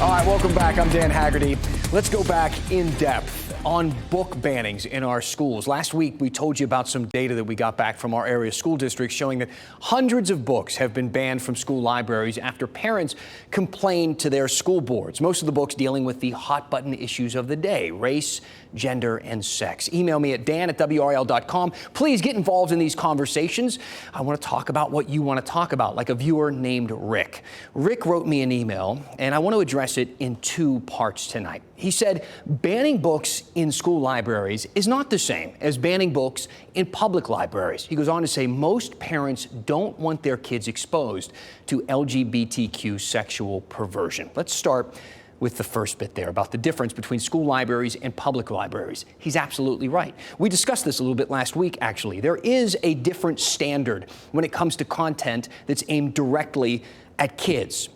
All right, welcome back. I'm Dan Haggerty. Let's go back in depth on book bannings in our schools. Last week, we told you about some data that we got back from our area school districts showing that hundreds of books have been banned from school libraries after parents complained to their school boards. Most of the books dealing with the hot button issues of the day: race, gender, and sex. Email me at dan@WRAL.com. Please get involved in these conversations. I want to talk about what you want to talk about, like a viewer named Rick. Rick wrote me an email, and I want to address it in two parts tonight. He said banning books in school libraries is not the same as banning books in public libraries. He goes on to say most parents don't want their kids exposed to LGBTQ sexual perversion. Let's start with the first bit there about the difference between school libraries and public libraries. He's absolutely right. We discussed this a little bit last week, actually. There is a different standard when it comes to content that's aimed directly at kids.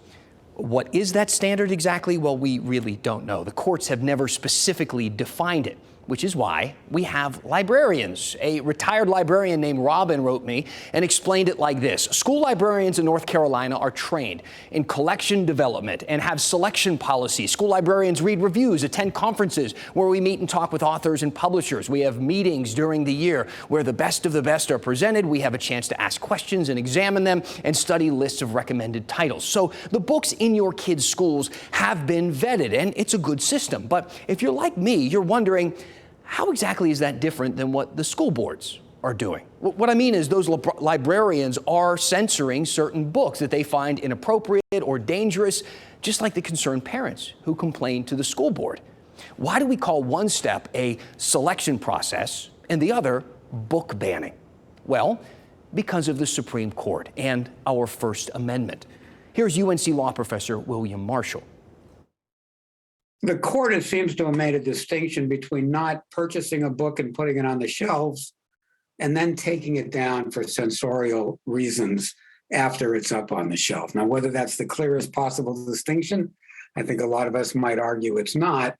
What is that standard exactly? Well, we really don't know. The courts have never specifically defined it, which is why we have librarians. A retired librarian named Robin wrote me and explained it like this. School librarians in North Carolina are trained in collection development and have selection policies. School librarians read reviews, attend conferences where we meet and talk with authors and publishers. We have meetings during the year where the best of the best are presented. We have a chance to ask questions and examine them and study lists of recommended titles. So the books in your kids' schools have been vetted, and it's a good system. But if you're like me, you're wondering, how exactly is that different than what the school boards are doing? What I mean is those librarians are censoring certain books that they find inappropriate or dangerous, just like the concerned parents who complain to the school board. Why do we call one step a selection process and the other book banning? Well, because of the Supreme Court and our First Amendment. Here's UNC law professor William Marshall. The court, it seems to have made a distinction between not purchasing a book and putting it on the shelves and then taking it down for censorial reasons after it's up on the shelf. Now, whether that's the clearest possible distinction, I think a lot of us might argue it's not,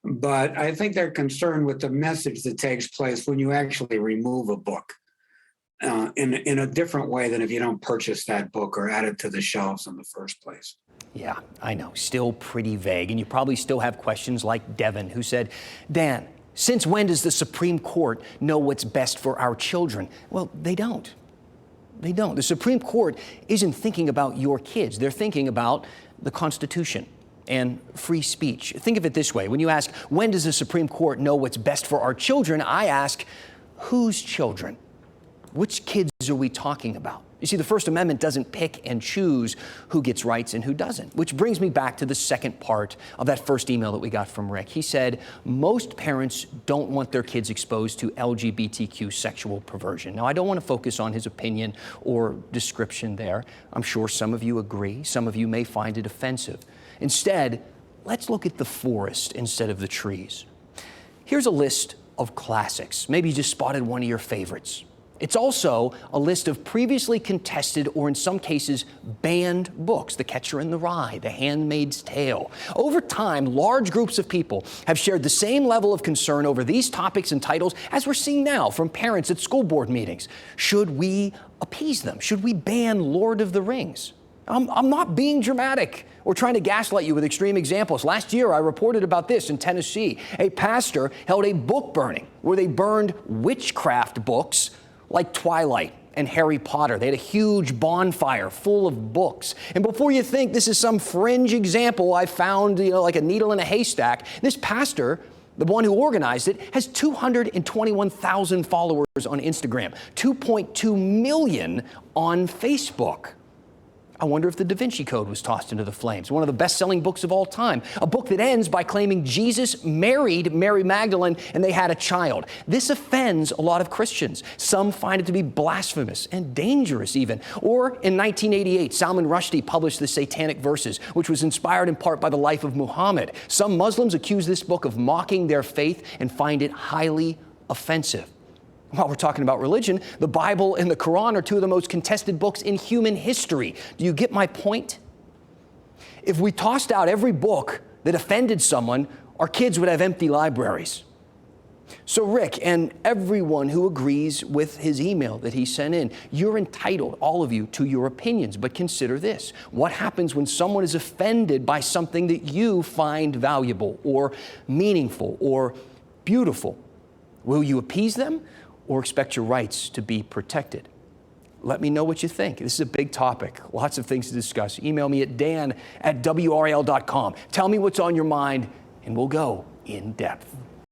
but I think they're concerned with the message that takes place when you actually remove a book in a different way than if you don't purchase that book or add it to the shelves in the first place. Yeah, I know, still pretty vague. And you probably still have questions like Devin, who said, Dan, since when does the Supreme Court know what's best for our children? Well, they don't. They don't. The Supreme Court isn't thinking about your kids. They're thinking about the Constitution and free speech. Think of it this way. When you ask, when does the Supreme Court know what's best for our children? I ask, whose children? Which kids are we talking about? You see, the First Amendment doesn't pick and choose who gets rights and who doesn't, which brings me back to the second part of that first email that we got from Rick. He said, most parents don't want their kids exposed to LGBTQ sexual perversion. Now, I don't want to focus on his opinion or description there. I'm sure some of you agree. Some of you may find it offensive. Instead, let's look at the forest instead of the trees. Here's a list of classics. Maybe you just spotted one of your favorites. It's also a list of previously contested or in some cases banned books: The Catcher in the Rye, The Handmaid's Tale. Over time, large groups of people have shared the same level of concern over these topics and titles as we're seeing now from parents at school board meetings. Should we appease them? Should we ban Lord of the Rings? I'm not being dramatic or trying to gaslight you with extreme examples. Last year, I reported about this in Tennessee. A pastor held a book burning where they burned witchcraft books like Twilight and Harry Potter. They had a huge bonfire full of books. And before you think this is some fringe example I found, like a needle in a haystack, this pastor, the one who organized it, has 221,000 followers on Instagram, 2.2 million on Facebook. I wonder if the Da Vinci Code was tossed into the flames, one of the best-selling books of all time, a book that ends by claiming Jesus married Mary Magdalene and they had a child. This offends a lot of Christians. Some find it to be blasphemous and dangerous even. Or in 1988, Salman Rushdie published the Satanic Verses, which was inspired in part by the life of Muhammad. Some Muslims accuse this book of mocking their faith and find it highly offensive. While we're talking about religion, the Bible and the Quran are two of the most contested books in human history. Do you get my point? If we tossed out every book that offended someone, our kids would have empty libraries. So Rick and everyone who agrees with his email that he sent in, you're entitled, all of you, to your opinions. But consider this. What happens when someone is offended by something that you find valuable or meaningful or beautiful? Will you appease them or expect your rights to be protected? Let me know what you think. This is a big topic. Lots of things to discuss. Email me at dan@wral.com. Tell me what's on your mind, and we'll go in depth.